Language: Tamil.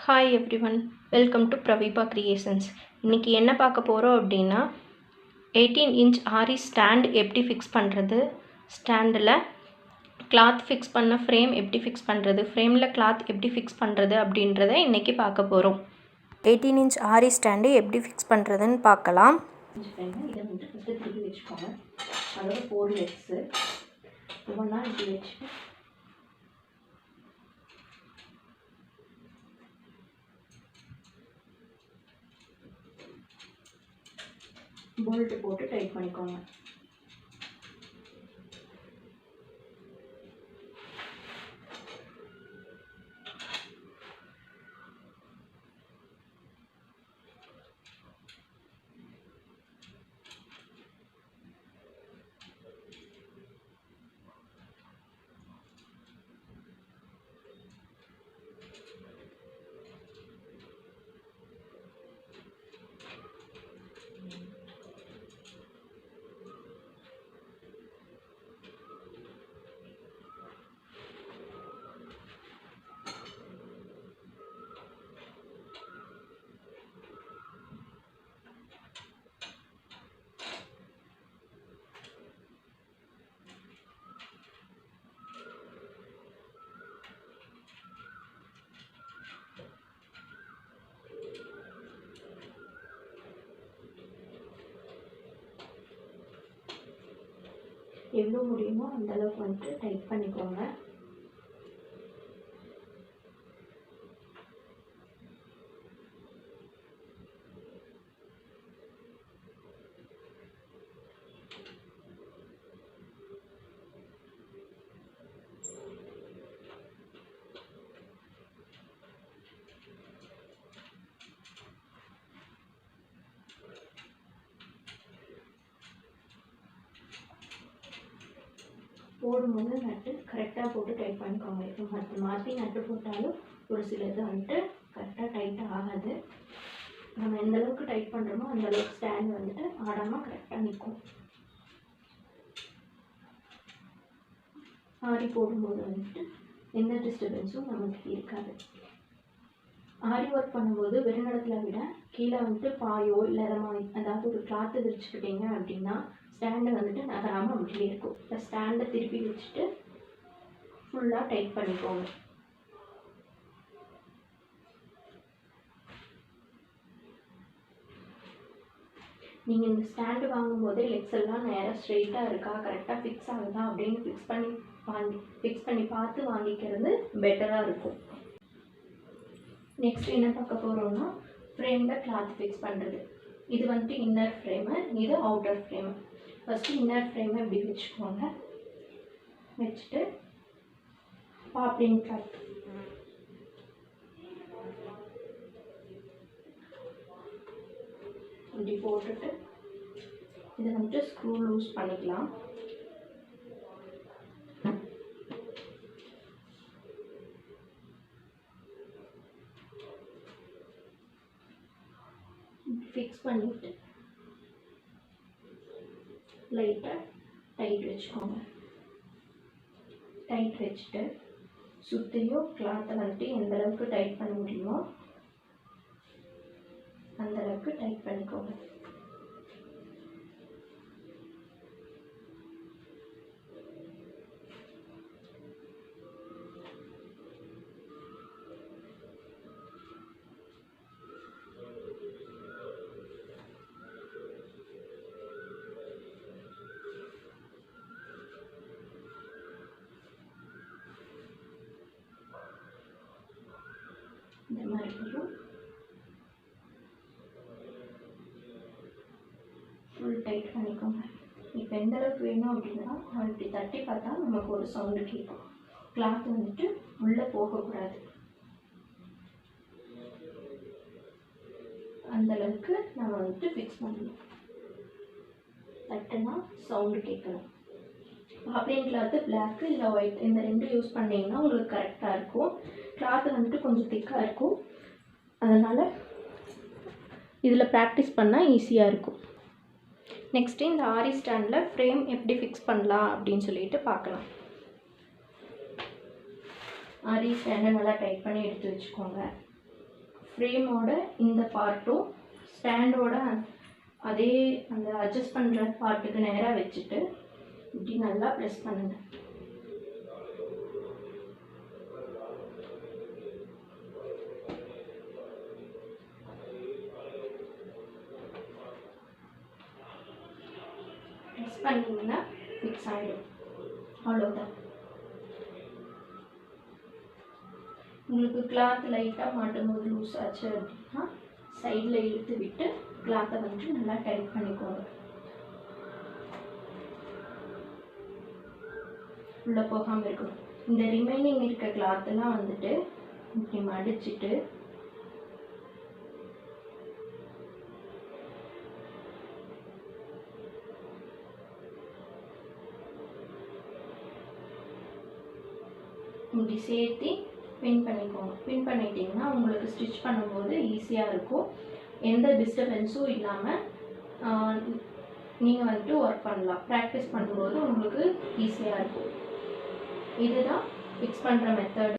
Hi everyone, welcome to Pravibha creations. இன்றைக்கி என்ன பார்க்க போகிறோம் அப்படின்னா 18 இன்ச் ஆரி ஸ்டாண்ட் எப்படி ஃபிக்ஸ் பண்ணுறது, ஸ்டாண்டில் கிளாத் ஃபிக்ஸ் பண்ண ஃப்ரேம் எப்படி ஃபிக்ஸ் பண்ணுறது, ஃப்ரேமில் கிளாத் எப்படி ஃபிக்ஸ் பண்ணுறது அப்படின்றத இன்றைக்கி பார்க்க போகிறோம். 18 இன்ச் ஆரி ஸ்டாண்டு எப்படி ஃபிக்ஸ் பண்ணுறதுன்னு பார்க்கலாம். இதை வந்து ஃபஸ்ட்டு திருப்பி வச்சுக்கோங்க. அதோட 4 லெக்ஸு ஒவ்வொன்றா இப்படி வச்சு போல்ட்டு போட்டு டைட் பண்ணிக்கோங்க. எவ்வளோ முடியுமோ அந்த அளவுக்கு வந்துட்டு டைட் பண்ணிக்கோங்க. போடும்போது நட்டு கரெக்டாக போட்டு டைட் பண்ணிக்கோங்க. இப்போ மாற்றி நட்டு போட்டாலும் ஒரு சில இது வந்துட்டு கரெக்டாக டைட் ஆகாது. நம்ம எந்த அளவுக்கு டைட் பண்ணுறோமோ அந்த அளவுக்கு ஸ்டாண்ட் வந்துட்டு ஆடாமல் கரெக்டாக நிற்கும். ஆரி போடும்போது வந்துட்டு எந்த டிஸ்டர்பன்ஸும் நமக்கு இருக்காது. ஆரி ஒர்க் பண்ணும்போது வெறுநிலத்தில் விட கீழே வந்துட்டு பாயோ இல்லை அதாவது ஒரு கிளாத்து விரிச்சுக்கிட்டீங்க அப்படின்னா ஸ்டாண்டை வந்துட்டு நகராமல் அப்படியே இருக்கும். இப்போ ஸ்டாண்டை திருப்பி வச்சுட்டு ஃபுல்லாக டைட் பண்ணிக்கோங்க. நீங்கள் இந்த ஸ்டாண்டு வாங்கும்போதே லெக்ஸ் எல்லாம் நேராக ஸ்ட்ரெயிட்டாக இருக்கா, கரெக்டாக ஃபிக்ஸ் ஆகுதா அப்படின்னு ஃபிக்ஸ் பண்ணி பார்த்து வாங்கிக்கிறது பெட்டராக இருக்கும். நெக்ஸ்ட் என்ன பார்க்க போகிறோம்னா ஃப்ரேமில் கிளாத் ஃபிக்ஸ் பண்ணுறது. இது வந்துட்டு இன்னர் ஃப்ரேமு, இது அவுட்டர் ஃப்ரேமு. ஃபஸ்ட்டு இன்னர் ஃப்ரேமை இப்படி வச்சுக்கோங்க. வச்சுட்டு பாப்ளின் கிளாத் இப்படி போட்டுட்டு இதை வந்துட்டு ஸ்க்ரூ லூஸ் பண்ணிக்கலாம். ஃபிக்ஸ் பண்ணிவிட்டு லைட்டாக டைட் வச்சுக்கோங்க. டைட் வச்சுட்டு சுற்றியும் கிளாத்தை வந்துட்டு எந்த அளவுக்கு டைட் பண்ண முடியுமோ அந்த அளவுக்கு டைட் பண்ணிக்கோங்க. இந்த மாதிரி வரும். ஃபுல் டைட் பண்ணிக்கோங்க. இப்போ எந்த அளவுக்கு வேணும் அப்படின்னா நான் இப்படி தட்டி பார்த்தா நமக்கு ஒரு சவுண்டு கேட்கும். கிளாத் வந்துட்டு உள்ளே போகக்கூடாது. அந்த அளவுக்கு நம்ம வந்துட்டு ஃபிக்ஸ் பண்ணணும். தட்டுனா சவுண்டு கேட்கணும். பாப்ளின் கிளாத்து பிளாக்கு இல்லை ஒயிட் இந்த ரெண்டும் யூஸ் பண்ணிங்கன்னா உங்களுக்கு கரெக்டாக இருக்கும். கிளாத்து வந்துட்டு கொஞ்சம் திக்காக இருக்கும். அதனால் இதில் ப்ராக்டிஸ் பண்ணால் ஈஸியாக இருக்கும். நெக்ஸ்ட்டு இந்த ஆரி ஸ்டாண்டில் ஃப்ரேம் எப்படி ஃபிக்ஸ் பண்ணலாம் அப்படின்னு சொல்லிட்டு பார்க்கலாம். ஆரி ஸ்டாண்டை நல்லா டைட் பண்ணி எடுத்து வச்சுக்கோங்க. ஃப்ரேமோட இந்த பார்ட்டும் ஸ்டாண்டோட அதே அந்த அட்ஜஸ்ட் பண்ணுற பார்ட்டுக்கு நேராக வச்சுட்டு இப்படி நல்லா ப்ரெஸ் பண்ணுங்கள். ப்ரெஸ் பண்ணிங்கன்னா ஃபிக்ஸ் ஆகிடும். அவ்வளோதான். உங்களுக்கு கிளாத் லைட்டாக மாட்டும்போது லூஸ் ஆச்சு அப்படின்னா சைடில் இழுத்து விட்டு கிளாத்தை வந்துட்டு நல்லா டைட் பண்ணிக்கோங்க. உள்ளே போகாமல் இருக்கணும். இந்த ரிமைனிங் இருக்க கிளாத்தெல்லாம் வந்துட்டு இப்படி மடிச்சுட்டு இப்படி சேர்த்து பின் பண்ணிக்கோங்க. பின் பண்ணிட்டீங்கன்னா உங்களுக்கு ஸ்டிச் பண்ணும்போது ஈஸியாக இருக்கும். எந்த டிஸ்டர்பன்ஸும் இல்லாமல் நீங்கள் வந்துட்டு ஒர்க் பண்ணலாம். ப்ராக்டிஸ் பண்ணும்போது உங்களுக்கு ஈஸியாக இருக்கும். இதுதான் ஃபிக்ஸ் பண்ணுற மெத்தட்.